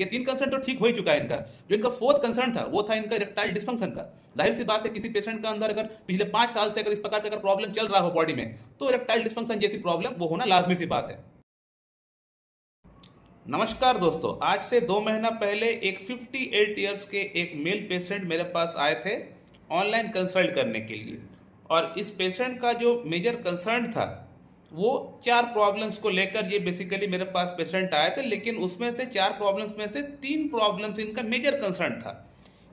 ये 3 कंसर्न तो ठीक हो ही चुका है इनका। जो इनका 4th कंसर्न था वो था इनका इरेक्टाइल डिस्फंक्शन का। जाहिर सी बात है किसी पेशेंट का अंदर अगर पिछले 5 साल से अगर इस प्रकार का अगर प्रॉब्लम चल रहा हो बॉडी में, तो इरेक्टाइल डिस्फंक्शन जैसी प्रॉब्लम वो होना लाजमी सी बात है। नमस्कार दोस्तों, आज से 2 महीना पहले एक 58 ईयर्स के एक मेल पेशेंट मेरे पास आए थे ऑनलाइन कंसल्ट करने के लिए। और इस पेशेंट का जो मेजर कंसर्न था वो 4 प्रॉब्लम्स को लेकर ये बेसिकली मेरे पास पेशेंट आए थे, लेकिन उसमें से 4 प्रॉब्लम्स में से 3 प्रॉब्लम्स इनका मेजर कंसर्न था।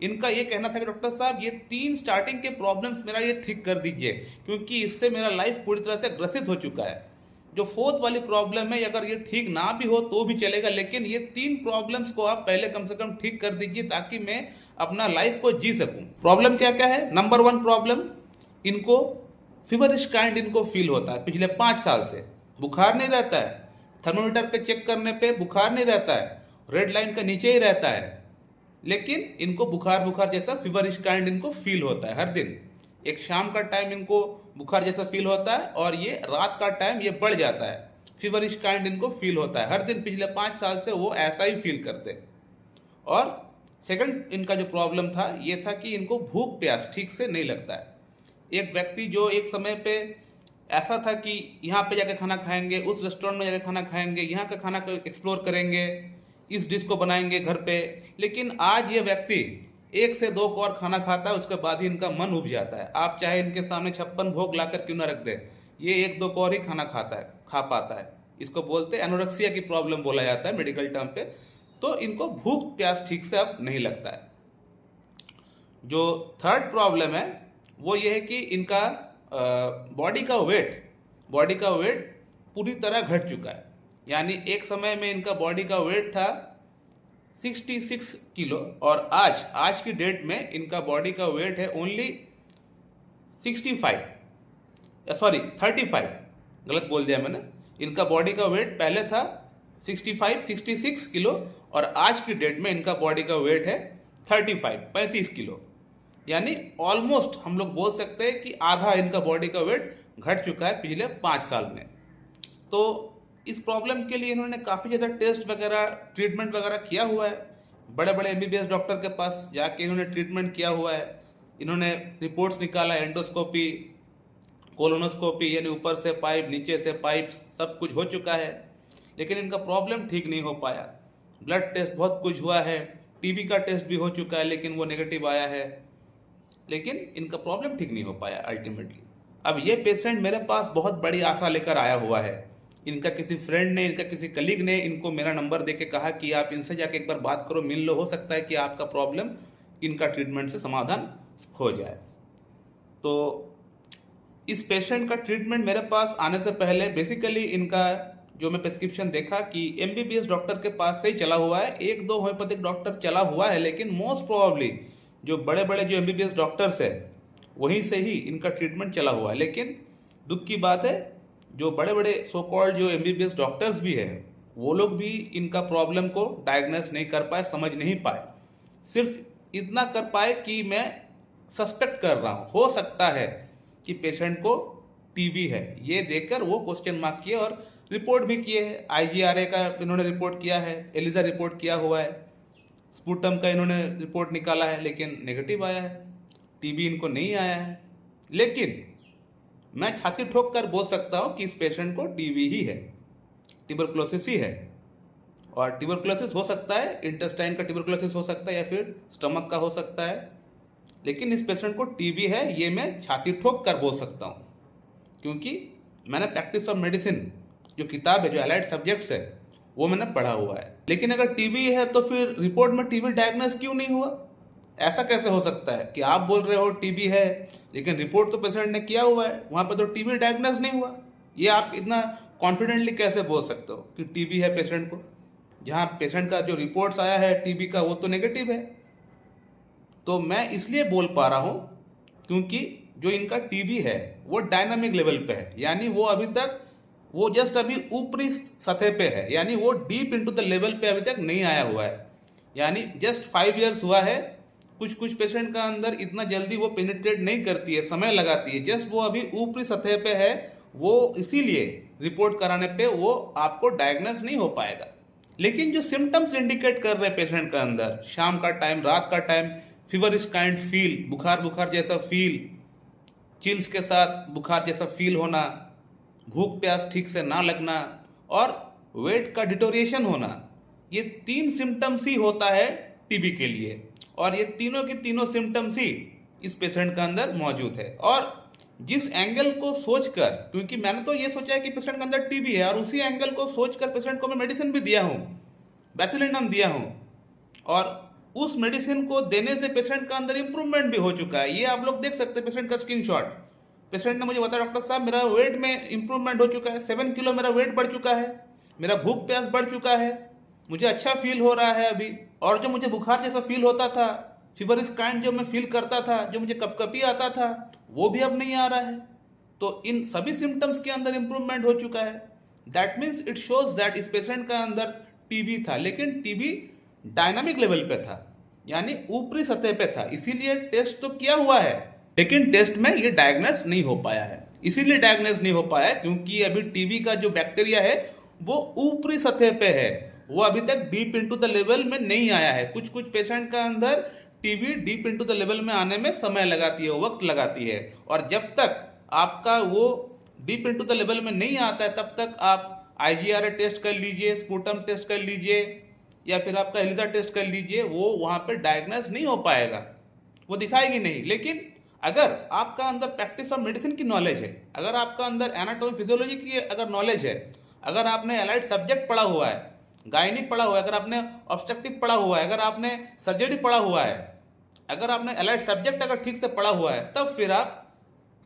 इनका ये कहना था कि डॉक्टर साहब ये 3 स्टार्टिंग के प्रॉब्लम्स मेरा ये ठीक कर दीजिए, क्योंकि इससे मेरा लाइफ पूरी तरह से ग्रसित हो चुका है। जो 4th वाली प्रॉब्लम है अगर ये ठीक ना भी हो तो भी चलेगा, लेकिन ये 3 प्रॉब्लम्स को आप पहले कम से कम ठीक कर दीजिए ताकि मैं अपना लाइफ को जी सकूं। प्रॉब्लम क्या क्या है? नंबर 1 प्रॉब्लम, इनको फीवरिश काइंड इनको फील होता है पिछले 5 साल से। बुखार नहीं रहता है, थर्मोमीटर पे चेक करने पे बुखार नहीं रहता है, रेड लाइन का नीचे ही रहता है, लेकिन इनको बुखार बुखार जैसा फीवरिश काइंड इनको फील होता है हर दिन। एक शाम का टाइम इनको बुखार जैसा फील होता है और ये रात का टाइम ये बढ़ जाता है। फीवरिश काइंड इनको फील होता है हर दिन, पिछले 5 साल से वो ऐसा ही फील करते हैं। और सेकंड इनका जो प्रॉब्लम था ये था कि इनको भूख प्यास ठीक से नहीं लगता है। एक व्यक्ति जो एक समय पे ऐसा था कि यहाँ पे जाके खाना खाएंगे, उस रेस्टोरेंट में जाके खाना खाएंगे, यहाँ का खाना को एक्सप्लोर करेंगे, इस डिश को बनाएंगे घर पे, लेकिन आज ये व्यक्ति 1 से 2 और खाना खाता है, उसके बाद ही इनका मन उब जाता है। आप चाहे इनके सामने 56 भोग लाकर क्यों ना रख दे, ये 1-2 और ही खाना खा पाता है। इसको बोलते हैं एनोरेक्सिया की प्रॉब्लम बोला जाता है मेडिकल टर्म पे। तो इनको भूख प्यास ठीक से अब नहीं लगता है। जो थर्ड प्रॉब्लम है वो ये है कि इनका बॉडी का वेट पूरी तरह घट चुका है। यानी एक समय में इनका बॉडी का वेट था 66 किलो और आज की डेट में इनका बॉडी का वेट है ओनली 35, गलत बोल दिया मैंने। इनका बॉडी का वेट पहले था 66 किलो और आज की डेट में इनका बॉडी का वेट है 35 किलो। यानी ऑलमोस्ट हम लोग बोल सकते हैं कि आधा इनका बॉडी का वेट घट चुका है पिछले 5 साल में। तो इस प्रॉब्लम के लिए इन्होंने काफ़ी ज़्यादा टेस्ट वगैरह ट्रीटमेंट वगैरह किया हुआ है। बड़े बड़े MBBS डॉक्टर के पास जाके इन्होंने ट्रीटमेंट किया हुआ है। इन्होंने रिपोर्ट्स निकाला, एंडोस्कोपी, कोलोनोस्कोपी, यानी ऊपर से पाइप नीचे से पाइप, सब कुछ हो चुका है, लेकिन इनका प्रॉब्लम ठीक नहीं हो पाया। ब्लड टेस्ट बहुत कुछ हुआ है, TB का टेस्ट भी हो चुका है लेकिन वो नेगेटिव आया है, लेकिन इनका प्रॉब्लम ठीक नहीं हो पाया अल्टीमेटली। अब ये पेशेंट मेरे पास बहुत बड़ी आशा लेकर आया हुआ है। इनका किसी फ्रेंड ने, इनका किसी कलीग ने इनको मेरा नंबर देके कहा कि आप इनसे जाके एक बार बात करो, मिल लो, हो सकता है कि आपका प्रॉब्लम इनका ट्रीटमेंट से समाधान हो जाए। तो इस पेशेंट का ट्रीटमेंट मेरे पास आने से पहले बेसिकली इनका जो मैं प्रिस्क्रिप्शन देखा कि MBBS डॉक्टर के पास से ही चला हुआ है। 1-2 होम्योपैथिक डॉक्टर चला हुआ है, लेकिन मोस्ट प्रोबेबली जो बड़े बड़े जो MBBS डॉक्टर्स है वहीं से ही इनका ट्रीटमेंट चला हुआ है। लेकिन दुख की बात है, जो बड़े बड़े सो कॉल्ड जो MBBS डॉक्टर्स भी है वो लोग भी इनका प्रॉब्लम को डायग्नोस नहीं कर पाए, समझ नहीं पाए। सिर्फ इतना कर पाए कि मैं सस्पेक्ट कर रहा हूँ, हो सकता है कि पेशेंट को TB है, ये देखकर वो क्वेश्चन मार्क किए और रिपोर्ट भी किए हैं। IGRA का इन्होंने रिपोर्ट किया है, ELISA रिपोर्ट किया हुआ है, स्पुटम का इन्होंने रिपोर्ट निकाला है, लेकिन नेगेटिव आया है, TB इनको नहीं आया है। लेकिन मैं छाती ठोक कर बोल सकता हूँ कि इस पेशेंट को TB ही है, ट्यूबरकुलोसिस ही है। और ट्यूबरकुलोसिस हो सकता है, इंटेस्टाइन का ट्यूबरकुलोसिस हो सकता है या फिर स्टमक का हो सकता है, लेकिन इस पेशेंट को TB है ये मैं छाती ठोक कर बोल सकता हूँ, क्योंकि मैंने प्रैक्टिस ऑफ मेडिसिन जो किताब है, जो एलाइड सब्जेक्ट्स है, वो मैंने पढ़ा हुआ है। लेकिन अगर TB है तो फिर रिपोर्ट में TB डायग्नोस क्यों नहीं हुआ? ऐसा कैसे हो सकता है कि आप बोल रहे हो TB है लेकिन रिपोर्ट तो पेशेंट ने किया हुआ है, वहाँ पे तो TB डायग्नोस नहीं हुआ? ये आप इतना कॉन्फिडेंटली कैसे बोल सकते हो कि TB है पेशेंट को, जहाँ पेशेंट का जो रिपोर्ट्स आया है TB का वो तो नेगेटिव है? तो मैं इसलिए बोल पा रहा हूँ क्योंकि जो इनका TB है वो डायनामिक लेवल पे है, यानी वो अभी तक वो जस्ट अभी ऊपरी सतह पे है, यानी वो डीप इनटू द लेवल पे अभी तक नहीं आया हुआ है। यानी जस्ट 5 इयर्स हुआ है। कुछ पेशेंट का अंदर इतना जल्दी वो पेनिट्रेट नहीं करती है, समय लगाती है, जस्ट वो अभी ऊपरी सतह पे है, वो इसीलिए रिपोर्ट कराने पे वो आपको डायग्नोस नहीं हो पाएगा। लेकिन जो सिम्टम्स इंडिकेट कर रहे हैं पेशेंट का अंदर, शाम का टाइम, रात का टाइम, फीवरिश काइंड फील, बुखार बुखार जैसा फील, चिल्स के साथ बुखार जैसा फील होना, भूख प्यास ठीक से ना लगना और वेट का डिटोरिएशन होना, ये 3 सिम्टम्स ही होता है टीबी के लिए। और ये तीनों के तीनों सिम्टम्स ही इस पेशेंट का अंदर मौजूद है। और जिस एंगल को सोचकर, क्योंकि मैंने तो ये सोचा है कि पेशेंट के अंदर टीबी है, और उसी एंगल को सोचकर पेशेंट को मैं मेडिसिन भी दिया हूँ, बैसिलिनम दिया हूँ, और उस मेडिसिन को देने से पेशेंट का अंदर इंप्रूवमेंट भी हो चुका है। ये आप लोग देख सकते हैं पेशेंट का स्क्रीनशॉट। पेशेंट ने मुझे बताया, डॉक्टर साहब मेरा वेट में इंप्रूवमेंट हो चुका है, 7 किलो मेरा वेट बढ़ चुका है, मेरा भूख प्यास बढ़ चुका है, मुझे अच्छा फील हो रहा है अभी, और जो मुझे बुखार जैसा फील होता था, फीवरिश काइंड जो मैं फील करता था, जो मुझे कपकपी आता था, वो भी अब नहीं आ रहा है। तो इन सभी सिम्टम्स के अंदर इंप्रूवमेंट हो चुका है। That means it shows that इस पेशेंट का अंदर टीबी था, लेकिन टीबी डायनामिक लेवल पे था, यानी ऊपरी सतह पे था। इसीलिए टेस्ट तो किया हुआ है, लेकिन टेस्ट में ये डायग्नोस नहीं हो पाया है। इसीलिए डायग्नोस नहीं हो पाया क्योंकि अभी टीबी का जो बैक्टीरिया है वो ऊपरी सतह पे है, वो अभी तक डीप इनटू द लेवल में नहीं आया है। कुछ कुछ पेशेंट का अंदर TB deep into the level में आने में समय लगाती है, वक्त लगाती है, और जब तक आपका वो डीप इनटू द लेवल में नहीं आता है तब तक आप IgRA टेस्ट कर लीजिए, स्पूटम टेस्ट कर लीजिए, या फिर आपका एलिजा टेस्ट कर लीजिए, वो वहां पे डायग्नोस नहीं हो पाएगा, वो दिखाएगी नहीं। लेकिन अगर आपका अंदर प्रैक्टिस ऑफ मेडिसिन की नॉलेज है, अगर आपका अंदर एनाटॉमी फिजियोलॉजी की अगर नॉलेज है, अगर आपने एलाइड सब्जेक्ट पढ़ा हुआ है, गायनिक पढ़ा हुआ है, अगर आपने ऑब्स्ट्रक्टिव पढ़ा हुआ है, अगर आपने सर्जरी पढ़ा हुआ है, अगर आपने एलाइड सब्जेक्ट अगर ठीक से पढ़ा हुआ है, तब फिर आप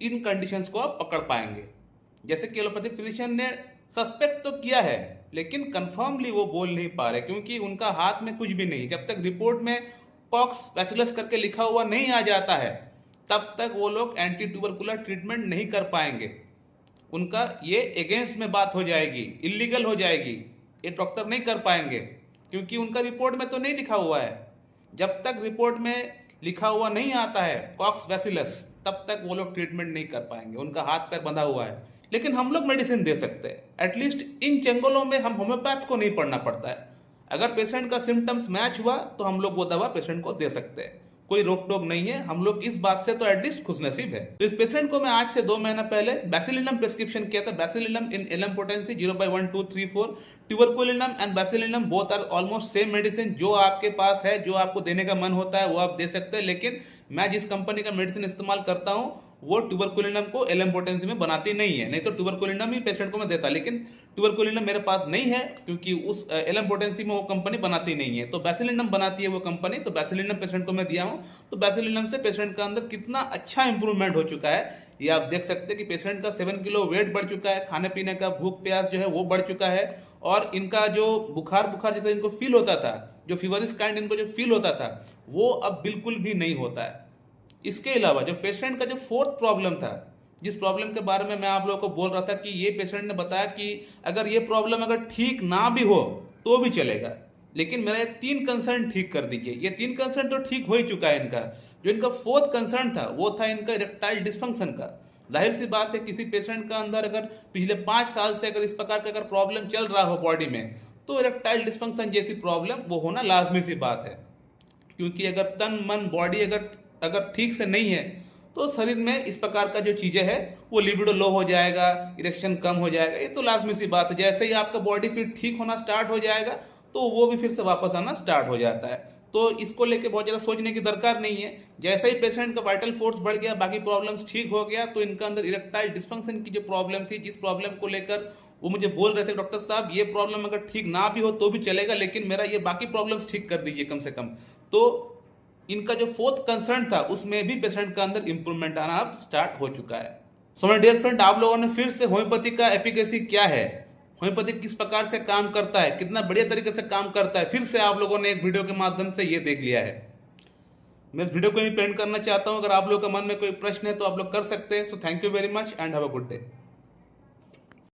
इन कंडीशंस को आप पकड़ पाएंगे। जैसे कि एलोपैथिक फिजिशियन ने सस्पेक्ट तो किया है, लेकिन कंफर्मली वो बोल नहीं पा रहे क्योंकि उनका हाथ में कुछ भी नहीं। जब तक रिपोर्ट में पॉक्स बैसिलस करके लिखा हुआ नहीं आ जाता है, तब तक वो लोग एंटी ट्यूबरकुलर ट्रीटमेंट नहीं कर पाएंगे। उनका ये अगेंस्ट में बात हो जाएगी, इलीगल हो जाएगी, ये डॉक्टर नहीं कर पाएंगे क्योंकि उनका रिपोर्ट में तो नहीं लिखा हुआ है। जब तक रिपोर्ट में लिखा हुआ नहीं आता है पॉक्स बैसिलस, तब तक वो लोग ट्रीटमेंट नहीं कर पाएंगे, उनका हाथ पैर बंधा हुआ है। लेकिन हम लोग मेडिसिन दे सकते हैं। एटलीस्ट इन चंगलों में हम होम्योपैथ्स को नहीं पढ़ना पड़ता है। अगर पेशेंट का सिम्टम्स मैच हुआ तो हम लोग वो दवा पेशेंट को दे सकते हैं, कोई रोक टोक नहीं है। हम लोग इस बात से तो एटलीस्ट खुशनसीब है। तो इस पेशेंट को मैं आज से 2 महीना पहले बैसिलिनम प्रिस्क्रिप्शन किया था, bacillinum in LM potency 0/1, 2, 3, 4। Tuberculinum and bacillinum both are almost same medicine. जो आपके पास है, जो आपको देने का मन होता है वो आप दे सकते हैं। लेकिन मैं जिस कंपनी का मेडिसिन इस्तेमाल करता हूँ वो ट्यूबरकुलिनम को एलम पोटेंसी में बनाती नहीं है, नहीं तो ट्यूबरकुलिनम ही पेशेंट को मैं देता, लेकिन ट्यूबरकुलिनम मेरे पास नहीं है क्योंकि उस एलम पोटेंसी में वो कंपनी बनाती नहीं है, तो बैसिलिनम बनाती है वो कंपनी। तो बैसिलिनम पेशेंट को मैं दिया हूँ। तो बैसिलिनम से पेशेंट का अंदर कितना अच्छा इंप्रूवमेंट हो चुका है ये आप देख सकते हैं कि पेशेंट का 7 किलो वेट बढ़ चुका है, खाने पीने का भूख प्यास जो है वो बढ़ चुका है, और इनका जो बुखार बुखार जैसा इनको फील होता था, जो फीवरिश काइंड इनको जो फील होता था, वो अब बिल्कुल भी नहीं होता है। इसके अलावा जो पेशेंट का जो 4th प्रॉब्लम था, जिस प्रॉब्लम के बारे में मैं आप लोगों को बोल रहा था कि ये पेशेंट ने बताया कि अगर ये प्रॉब्लम अगर ठीक ना भी हो तो भी चलेगा, लेकिन मेरा ये 3 कंसर्न ठीक कर दीजिए। ये 3 कंसर्न तो ठीक हो ही चुका है इनका। जो इनका 4th कंसर्न था वो था इनका इरेक्टाइल डिस्फंक्शन का। जाहिर सी बात है, किसी पेशेंट का अंदर अगर पिछले 5 साल से अगर इस प्रकार का अगर प्रॉब्लम चल रहा हो बॉडी में, तो इरेक्टाइल डिस्फंक्शन जैसी प्रॉब्लम वो होना लाजमी सी बात है। क्योंकि अगर तन मन बॉडी अगर ठीक से नहीं है तो शरीर में इस प्रकार का जो चीज़ें है वो लिबिडो लो हो जाएगा, इरेक्शन कम हो जाएगा, ये तो लाजमी सी बात है। जैसे ही आपका बॉडी फिर ठीक होना स्टार्ट हो जाएगा तो वो भी फिर से वापस आना स्टार्ट हो जाता है। तो इसको लेके बहुत ज़्यादा सोचने की दरकार नहीं है। जैसे ही पेशेंट का वाइटल फोर्स बढ़ गया, बाकी प्रॉब्लम्स ठीक हो गया, तो इनका अंदर इरेक्टाइल डिस्फंक्शन की जो प्रॉब्लम थी, जिस प्रॉब्लम को लेकर वो मुझे बोल रहे थे डॉक्टर साहब ये प्रॉब्लम अगर ठीक ना भी हो तो भी चलेगा, लेकिन मेरा ये बाकी प्रॉब्लम्स ठीक कर दीजिए कम से कम। तो इनका जो 4th कंसर्न था उसमें भी पेशेंट का अंदर इंप्रूवमेंट आना अब स्टार्ट हो चुका है। सो माय डियर फ्रेंड, आप लोगों ने फिर से होम्योपैथी का एफिकेसी क्या है, होम्योपैथी किस प्रकार से काम करता है, कितना बढ़िया तरीके से काम करता है, फिर से आप लोगों ने एक वीडियो के माध्यम से ये देख लिया है। मैं इस वीडियो को ही पेंट करना चाहता हूँ। अगर आप लोगों के मन में कोई प्रश्न है तो आप लोग कर सकते हैं। So thank you very much and have a good day.